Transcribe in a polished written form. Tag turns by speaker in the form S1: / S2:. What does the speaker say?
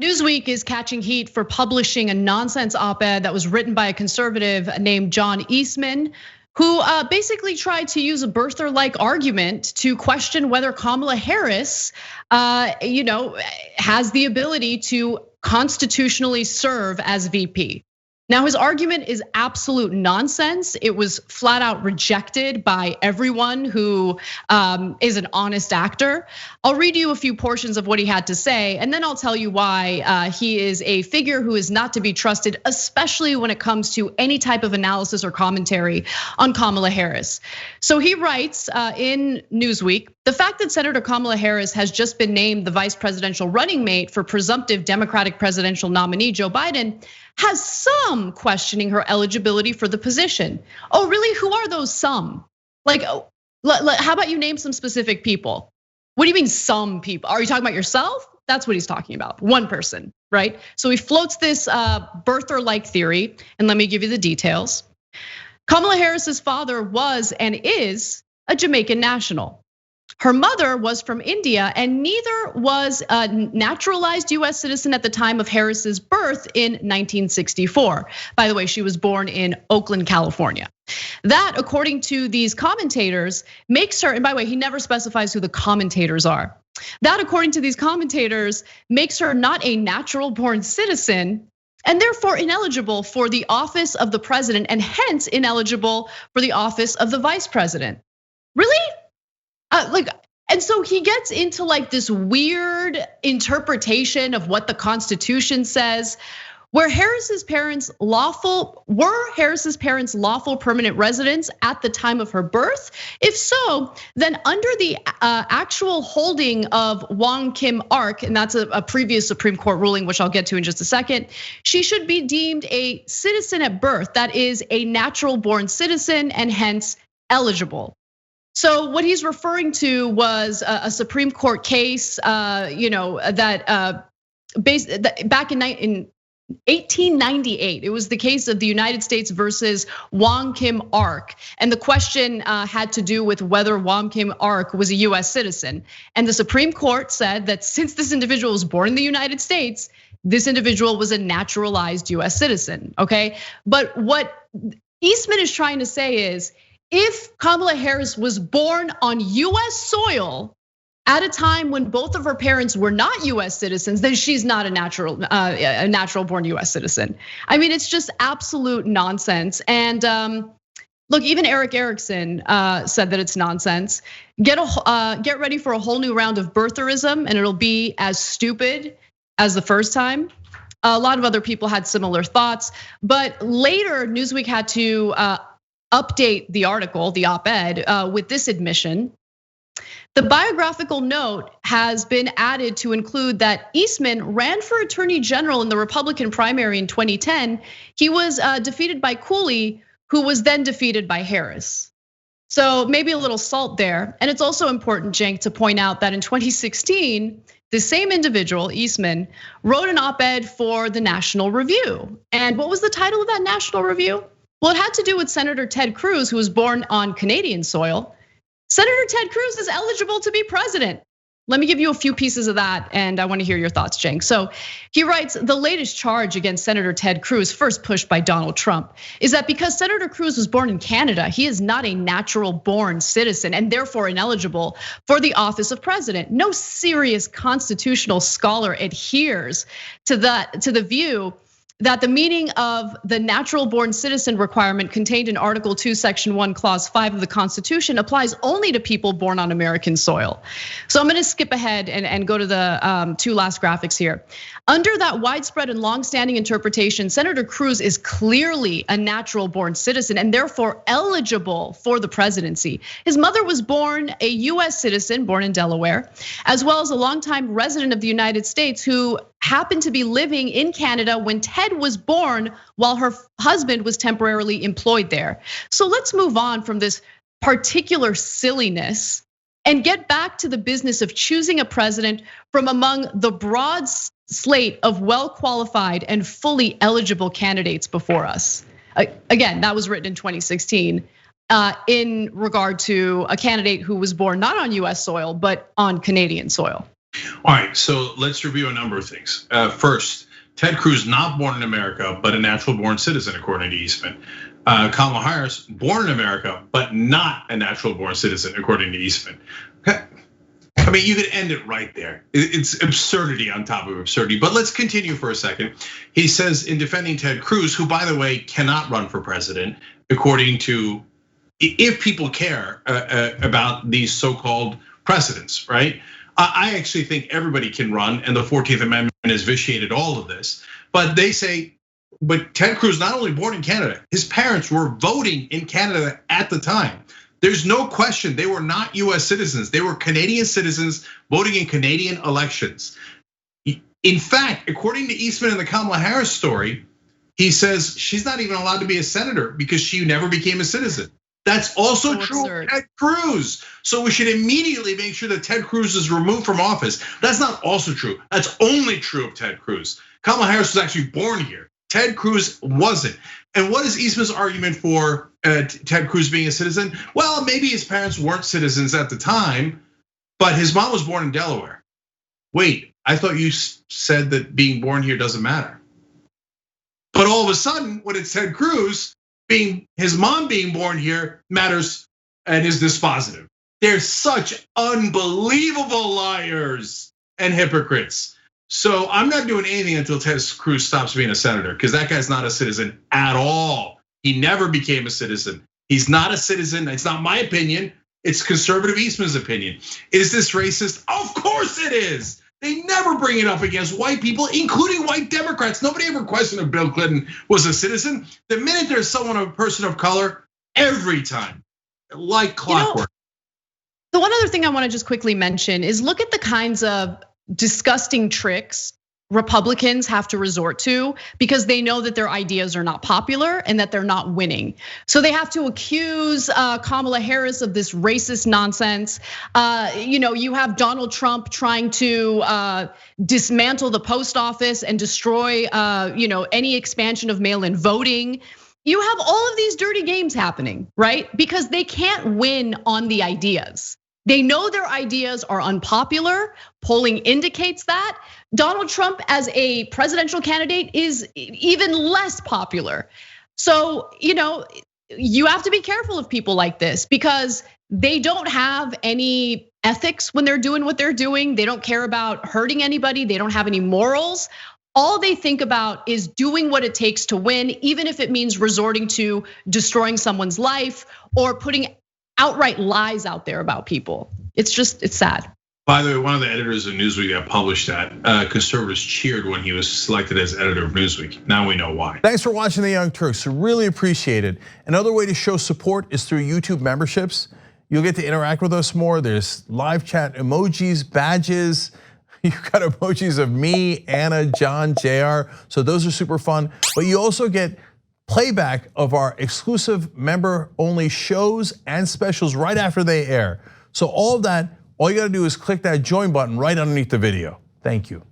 S1: Newsweek is catching heat for publishing a nonsense op-ed that was written by a conservative named John Eastman, who basically tried to use a birther-like argument to question whether Kamala Harris, has the ability to constitutionally serve as VP. Now, his argument is absolute nonsense. It was flat out rejected by everyone who is an honest actor. I'll read you a few portions of what he had to say, and then I'll tell you why he is a figure who is not to be trusted, especially when it comes to any type of analysis or commentary on Kamala Harris. So he writes in Newsweek, the fact that Senator Kamala Harris has just been named the vice presidential running mate for presumptive Democratic presidential nominee Joe Biden has some questioning her eligibility for the position. Oh, really? Who are those some? Like, how about you name some specific people? What do you mean some people? Are you talking about yourself? That's what he's talking about, one person, right? So he floats this birther-like theory, and let me give you the details. Kamala Harris's father was and is a Jamaican national. Her mother was from India, and neither was a naturalized US citizen at the time of Harris's birth in 1964. By the way, she was born in Oakland, California. That, according to these commentators, makes her, and by the way, he never specifies who the commentators are. That, according to these commentators, makes her not a natural born citizen, and therefore ineligible for the office of the president, and hence ineligible for the office of the vice president. Really? And so he gets into like this weird interpretation of what the Constitution says, where Harris's parents lawful permanent residents at the time of her birth? If so, then under the actual holding of Wong Kim Ark, and that's a previous Supreme Court ruling, which I'll get to in just a second, she should be deemed a citizen at birth, that is a natural born citizen and hence eligible. So what he's referring to was a Supreme Court case, back in 1898. It was the case of the United States versus Wong Kim Ark, and the question had to do with whether Wong Kim Ark was a US citizen. And the Supreme Court said that since this individual was born in the United States, this individual was a naturalized US citizen, okay? But what Eastman is trying to say is, if Kamala Harris was born on US soil at a time when both of her parents were not US citizens, then she's not a natural born US citizen. I mean, it's just absolute nonsense. And look, even Eric Erickson said that it's nonsense. Get ready for a whole new round of birtherism, and it'll be as stupid as the first time. A lot of other people had similar thoughts, but later Newsweek had to update the article, the op-ed, with this admission. The biographical note has been added to include that Eastman ran for attorney general in the Republican primary in 2010. He was defeated by Cooley, who was then defeated by Harris. So maybe a little salt there. And it's also important, Cenk, to point out that in 2016, the same individual, Eastman, wrote an op-ed for the National Review. And what was the title of that National Review? Well, it had to do with Senator Ted Cruz, who was born on Canadian soil. Senator Ted Cruz is eligible to be president. Let me give you a few pieces of that, and I want to hear your thoughts, Cenk. So he writes, the latest charge against Senator Ted Cruz, first pushed by Donald Trump, is that because Senator Cruz was born in Canada, he is not a natural born citizen and therefore ineligible for the office of president. No serious constitutional scholar adheres to the view that the meaning of the natural born citizen requirement contained in Article 2, Section 1, Clause 5 of the Constitution applies only to people born on American soil. So I'm gonna skip ahead and go to the two last graphics here. Under that widespread and longstanding interpretation, Senator Cruz is clearly a natural born citizen and therefore eligible for the presidency. His mother was born a US citizen, born in Delaware, as well as a longtime resident of the United States who happened to be living in Canada when Ted was born while her husband was temporarily employed there. So let's move on from this particular silliness and get back to the business of choosing a president from among the broad slate of well-qualified and fully eligible candidates before us. Again, that was written in 2016 in regard to a candidate who was born not on US soil, but on Canadian soil.
S2: All right, so let's review a number of things. First, Ted Cruz not born in America, but a natural born citizen, according to Eastman. Kamala Harris, born in America, but not a natural born citizen, according to Eastman. I mean, you could end it right there. It's absurdity on top of absurdity. But let's continue for a second. He says in defending Ted Cruz, who, by the way, cannot run for president, according to, if people care about these so-called precedents, right? I actually think everybody can run, and the 14th Amendment has vitiated all of this. But they say, but Ted Cruz not only born in Canada, his parents were voting in Canada at the time. There's no question they were not US citizens. They were Canadian citizens voting in Canadian elections. In fact, according to Eastman and the Kamala Harris story, he says she's not even allowed to be a senator because she never became a citizen. That's also true of Ted Cruz. So we should immediately make sure that Ted Cruz is removed from office. That's not also true. That's only true of Ted Cruz. Kamala Harris was actually born here. Ted Cruz wasn't. And what is Eastman's argument for Ted Cruz being a citizen? Well, maybe his parents weren't citizens at the time, but his mom was born in Delaware. Wait, I thought you said that being born here doesn't matter. But all of a sudden, when it's Ted Cruz, his mom being born here matters and is dispositive. They're such unbelievable liars and hypocrites. So I'm not doing anything until Ted Cruz stops being a senator, because that guy's not a citizen at all. He never became a citizen. He's not a citizen. It's not my opinion. It's conservative Eastman's opinion. Is this racist? Of course it is. They never bring it up against white people, including white Democrats. Nobody ever questioned if Bill Clinton was a citizen. The minute there's someone, a person of color, every time, like clockwork.
S1: The one other thing I want to just quickly mention is look at the kinds of disgusting tricks Republicans have to resort to because they know that their ideas are not popular and that they're not winning. So they have to accuse Kamala Harris of this racist nonsense. You have Donald Trump trying to dismantle the post office and destroy any expansion of mail-in voting. You have all of these dirty games happening, right? Because they can't win on the ideas. They know their ideas are unpopular. Polling indicates that. Donald Trump as a presidential candidate is even less popular. So, you have to be careful of people like this because they don't have any ethics when they're doing what they're doing. They don't care about hurting anybody. They don't have any morals. All they think about is doing what it takes to win, even if it means resorting to destroying someone's life or putting outright lies out there about people. It's sad.
S2: By the way, one of the editors of Newsweek that published that, conservatives cheered when he was selected as editor of Newsweek. Now we know why.
S3: Thanks for watching The Young Turks, really appreciate it. Another way to show support is through YouTube memberships. You'll get to interact with us more. There's live chat emojis, badges. You've got emojis of me, Anna, John, JR. So those are super fun. But you also get playback of our exclusive member-only shows and specials right after they air. So all of that, all you gotta do is click that join button right underneath the video. Thank you.